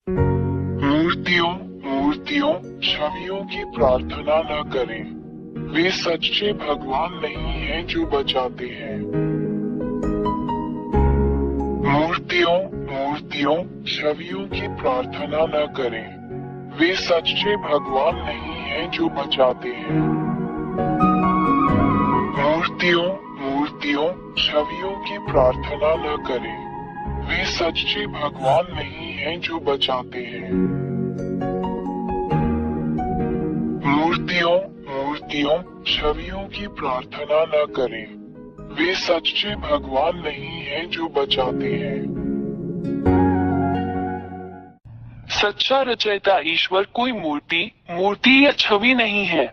मूर्तियों मूर्तियों छवियों की प्रार्थना न करें। वे सच्चे भगवान नहीं हैं जो बचाते हैं। मूर्तियों मूर्तियों छवियों की प्रार्थना न करें। वे सच्चे भगवान नहीं हैं जो बचाते हैं। मूर्तियों मूर्तियों छवियों की प्रार्थना न करें। वे सच्चे भगवान नहीं हैं जो बचाते हैं। मूर्तियों मूर्तियों छवियों की प्रार्थना न करें। वे सच्चे भगवान नहीं हैं जो बचाते हैं। सच्चा रचयिता ईश्वर कोई मूर्ति या छवि नहीं है।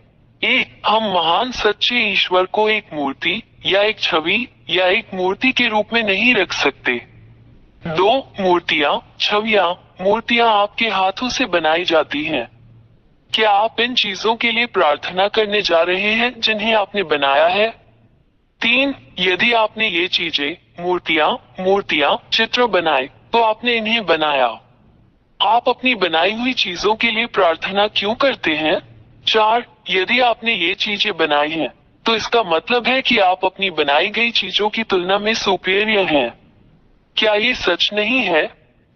हम महान सच्चे ईश्वर को एक मूर्ति या एक छवि या एक मूर्ति के रूप में नहीं रख सकते। दो मूर्तियां आपके हाथों से बनाई जाती हैं। क्या आप इन चीजों के लिए प्रार्थना करने जा रहे हैं जिन्हें आपने बनाया है? 3. यदि आपने ये चीजें मूर्तियां चित्र बनाए तो आपने इन्हें बनाया। आप अपनी बनाई हुई चीजों के लिए प्रार्थना क्यों करते हैं? 4. यदि आपने ये चीजें बनाई हैं तो इसका मतलब है कि आप अपनी बनाई गई चीजों की तुलना में सुपीरियर हैं। क्या ये सच नहीं है?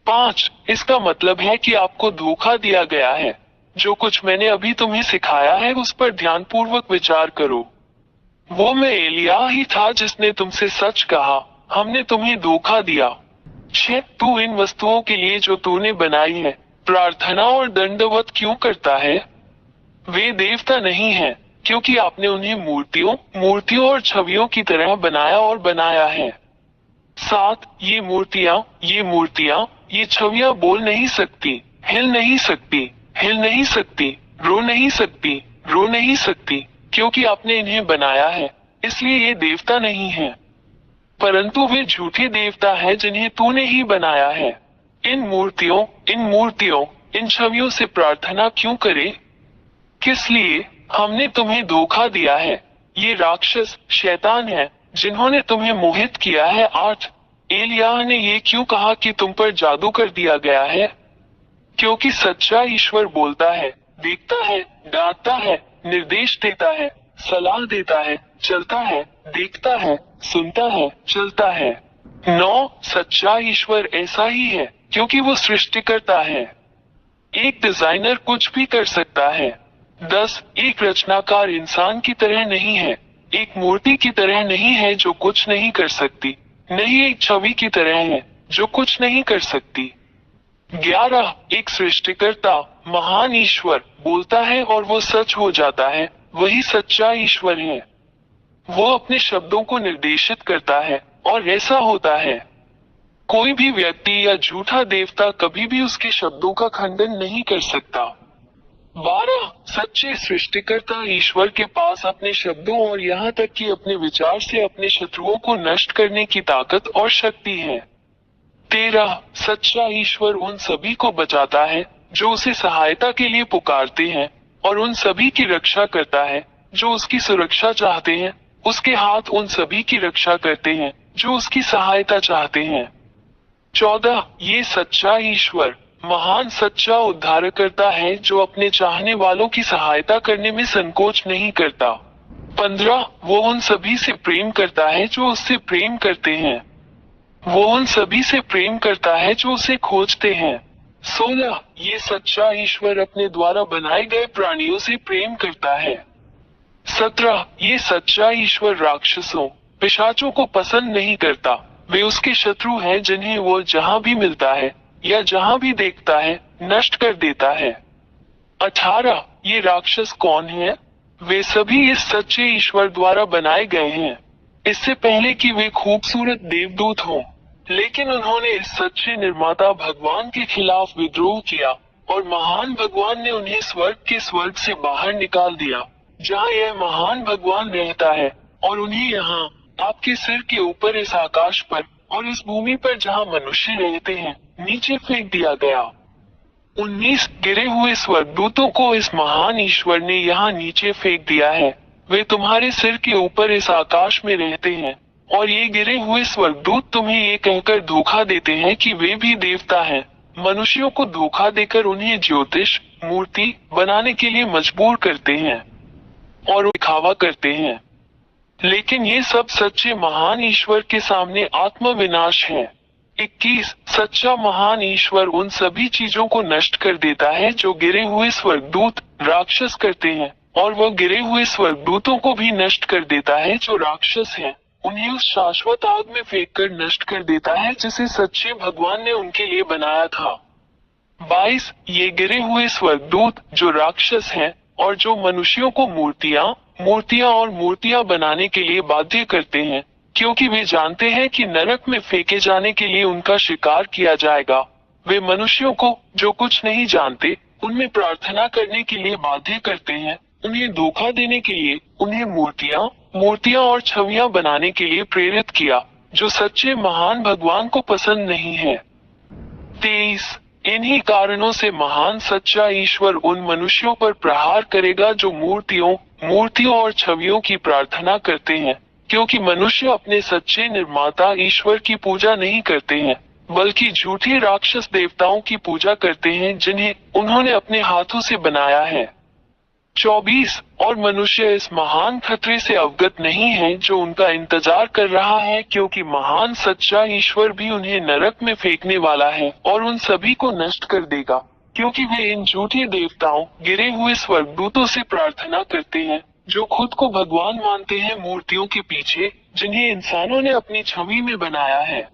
5. इसका मतलब है कि आपको धोखा दिया गया है। जो कुछ मैंने अभी तुम्हें सिखाया है उस पर ध्यानपूर्वक विचार करो। वो मैं एलिया ही था जिसने तुमसे सच कहा, हमने तुम्हें धोखा दिया। 6. तू इन वस्तुओं के लिए जो तूने बनाई है प्रार्थना और दंडवत क्यों करता है? वे देवता नहीं हैं, क्योंकि आपने उन्हें मूर्तियों और छवियों की तरह बनाया है। 7. ये मूर्तियां, ये छवियां बोल नहीं सकती, हिल नहीं सकती, रो नहीं सकती, क्योंकि आपने इन्हें बनाया है, इसलिए ये देवता नहीं है। परंतु वे झूठे देवता हैं जिन्हें तूने ही बनाया है। इन मूर्तियों, इन छवियों से प्रार्थना क्यों करें? किस लिए? हमने तुम्हें धोखा दिया है। ये राक्षस शैतान है जिन्होंने तुम्हें मोहित किया है। 8. एलिया ने ये क्यों कहा कि तुम पर जादू कर दिया गया है? क्योंकि सच्चा ईश्वर बोलता है, देखता है, डांटता है, निर्देश देता है, सलाह देता है, चलता है, देखता है, सुनता है, चलता है। 9. सच्चा ईश्वर ऐसा ही है क्योंकि वो सृष्टिकर्ता है। एक डिजाइनर कुछ भी कर सकता है। 10. एक रचनाकार इंसान की तरह नहीं है, एक मूर्ति की तरह नहीं है जो कुछ नहीं कर सकती, नहीं एक छवि की तरह है जो कुछ नहीं कर सकती। 11. एक सृष्टिकर्ता महान ईश्वर बोलता है और वो सच हो जाता है, वही सच्चा ईश्वर है। वो अपने शब्दों को निर्देशित करता है और ऐसा होता है। कोई भी व्यक्ति या झूठा देवता कभी भी उसके शब्दों का खंडन नहीं कर सकता। 12. सच्चे सृष्टिकर्ता ईश्वर के पास अपने शब्दों और यहाँ तक कि अपने विचार से अपने शत्रुओं को नष्ट करने की ताकत और शक्ति है। 13. सच्चा ईश्वर उन सभी को बचाता है जो उसे सहायता के लिए पुकारते हैं और उन सभी की रक्षा करता है जो उसकी सुरक्षा चाहते हैं। उसके हाथ उन सभी की रक्षा करते हैं जो उसकी सहायता चाहते हैं। 14. ये सच्चा ईश्वर महान सच्चा उद्धारकर्ता है जो अपने चाहने वालों की सहायता करने में संकोच नहीं करता। 15. वो उन सभी से प्रेम करता है जो उससे प्रेम करते हैं। वो उन सभी से प्रेम करता है जो उसे खोजते हैं। 16. ये सच्चा ईश्वर अपने द्वारा बनाए गए प्राणियों से प्रेम करता है। 17. ये सच्चा ईश्वर राक्षसों पिशाचों को पसंद नहीं करता, वे उसके शत्रु हैं जिन्हें वो जहां भी मिलता है या जहां भी देखता है नष्ट कर देता है। 18. ये राक्षस कौन है? वे सभी इस सच्चे ईश्वर द्वारा बनाए गए हैं, इससे पहले कि वे खूबसूरत देवदूत हों। लेकिन उन्होंने इस सच्चे निर्माता भगवान के खिलाफ विद्रोह किया और महान भगवान ने उन्हें स्वर्ग से बाहर निकाल दिया, जहां यह महान भगवान रहता है, और उन्हें यहाँ आपके सिर के ऊपर इस आकाश पर और इस भूमि पर जहां मनुष्य रहते हैं नीचे फेंक दिया गया। 19 गिरे हुए स्वर्गदूतों को इस महान ईश्वर ने यहाँ नीचे फेंक दिया है। वे तुम्हारे सिर के ऊपर इस आकाश में रहते हैं और ये गिरे हुए स्वर्गदूत तुम्हें ये कहकर धोखा देते हैं कि वे भी देवता हैं, मनुष्यों को धोखा देकर उन्हें ज्योतिष मूर्ति बनाने के लिए मजबूर करते हैं और दिखावा करते हैं। लेकिन ये सब सच्चे महान ईश्वर के सामने आत्मविनाश है। 21 सच्चा महान ईश्वर उन सभी चीजों को नष्ट कर देता है जो गिरे हुए स्वर्गदूत राक्षस करते हैं, और वह गिरे हुए स्वर्गदूतों को भी नष्ट कर देता है जो राक्षस हैं। उन्हें उस शाश्वत आग में फेंककर नष्ट कर देता है जिसे सच्चे भगवान ने उनके लिए बनाया था। 22 ये गिरे हुए स्वर्गदूत जो राक्षस हैं और जो मनुष्यों को मूर्तियां बनाने के लिए बाध्य करते हैं, क्योंकि वे जानते हैं कि नरक में फेंके जाने के लिए उनका शिकार किया जाएगा। वे मनुष्यों को जो कुछ नहीं जानते उनमें प्रार्थना करने के लिए बाध्य करते हैं, उन्हें धोखा देने के लिए उन्हें मूर्तियां और छवियां बनाने के लिए प्रेरित किया, जो सच्चे महान भगवान को पसंद नहीं है। 23 इन्हीं कारणों से महान सच्चा ईश्वर उन मनुष्यों पर प्रहार करेगा जो मूर्तियों और छवियों की प्रार्थना करते हैं, क्योंकि मनुष्य अपने सच्चे निर्माता ईश्वर की पूजा नहीं करते हैं, बल्कि झूठे राक्षस देवताओं की पूजा करते हैं जिन्हें उन्होंने अपने हाथों से बनाया है। 24 और मनुष्य इस महान खतरे से अवगत नहीं है जो उनका इंतजार कर रहा है, क्योंकि महान सच्चा ईश्वर भी उन्हें नरक में फेंकने वाला है और उन सभी को नष्ट कर देगा, क्योंकि वे इन झूठे देवताओं गिरे हुए स्वर्गदूतों से प्रार्थना करते हैं जो खुद को भगवान मानते हैं मूर्तियों के पीछे जिन्हें इंसानों ने अपनी छवि में बनाया है।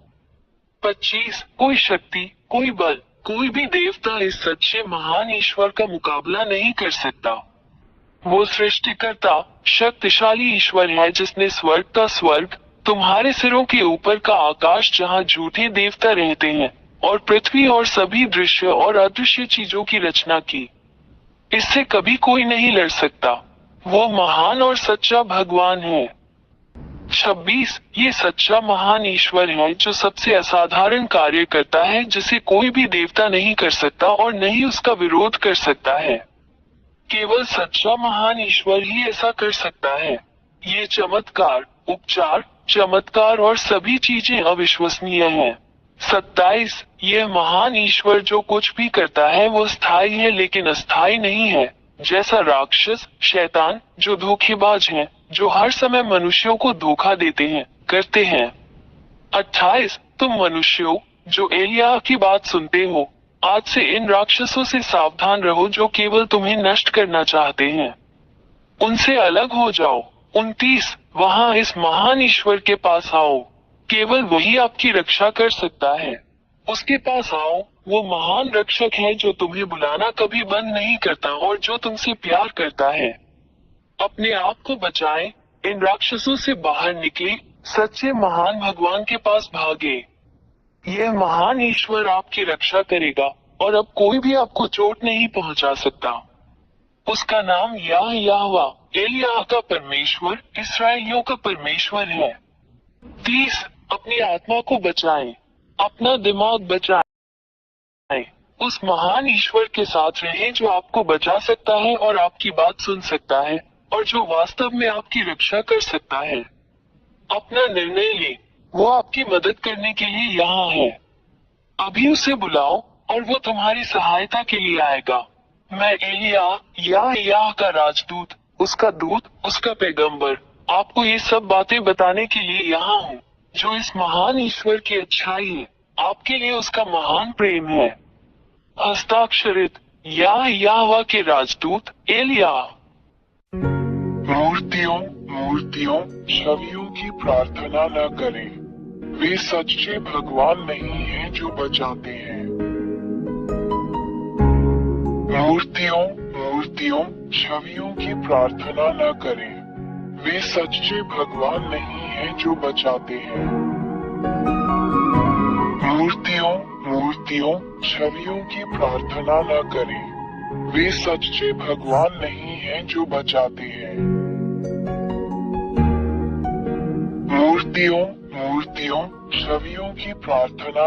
25 कोई शक्ति, कोई बल, कोई भी देवता इस सच्चे महान ईश्वर का मुकाबला नहीं कर सकता। वो सृष्टिकर्ता शक्तिशाली ईश्वर है जिसने स्वर्ग का स्वर्ग, तुम्हारे सिरों के ऊपर का आकाश जहाँ झूठे देवता रहते हैं, और पृथ्वी और सभी दृश्य और अदृश्य चीजों की रचना की। इससे कभी कोई नहीं लड़ सकता। वो महान और सच्चा भगवान है। 26 ये सच्चा महान ईश्वर है जो सबसे असाधारण कार्य करता है जिसे कोई भी देवता नहीं कर सकता और न ही उसका विरोध कर सकता है। केवल सच्चा महान ईश्वर ही ऐसा कर सकता है। ये चमत्कार, उपचार, चमत्कार और सभी चीजें अविश्वसनीय हैं। 27 यह महान ईश्वर जो कुछ भी करता है वो स्थायी है लेकिन अस्थायी नहीं है, जैसा राक्षस शैतान जो धोखेबाज हैं, जो हर समय मनुष्यों को धोखा देते हैं करते हैं। 28 तुम मनुष्यों जो एलियाह की बात सुनते हो, आज से इन राक्षसों से सावधान रहो जो केवल तुम्हें नष्ट करना चाहते हैं। उनसे अलग हो जाओ। 29 वहाँ इस महान ईश्वर के पास आओ, केवल वही आपकी रक्षा कर सकता है। उसके पास आओ, वो महान रक्षक है जो तुम्हें बुलाना कभी बंद नहीं करता और जो तुमसे प्यार करता है। अपने आप को बचाएं, इन राक्षसों से बाहर निकले, सच्चे महान भगवान के पास भागे। यह महान ईश्वर आपकी रक्षा करेगा और अब कोई भी आपको चोट नहीं पहुंचा सकता। उसका नाम याहवा, एलियाह का परमेश्वर, इस्राएलियों का परमेश्वर है। 30 अपनी आत्मा को बचाएं, अपना दिमाग बचाएं। उस महान ईश्वर के साथ रहें जो आपको बचा सकता है और आपकी बात सुन सकता है और जो वास्तव में आपकी रक्षा कर सकता है। अपना निर्णय ले, वो आपकी मदद करने के लिए यहाँ है। अभी उसे बुलाओ और वो तुम्हारी सहायता के लिए आएगा। मैं एलियाह का राजदूत, उसका दूत, उसका पैगंबर, आपको ये सब बातें बताने के लिए यहाँ हूँ, जो इस महान ईश्वर की अच्छाई है, आपके लिए उसका महान प्रेम है। हस्ताक्षरित याहवा के राजदूत एलियाह। मूर्तियों छवियों की प्रार्थना न करें, वे सच्चे भगवान नहीं हैं जो बचाते हैं। मूर्तियों छवियों की प्रार्थना न करें, वे सच्चे भगवान नहीं हैं जो बचाते हैं। मूर्तियों छवियों की प्रार्थना न करें, वे सच्चे भगवान नहीं हैं जो बचाते हैं। मूर्तियों छवियों की प्रार्थना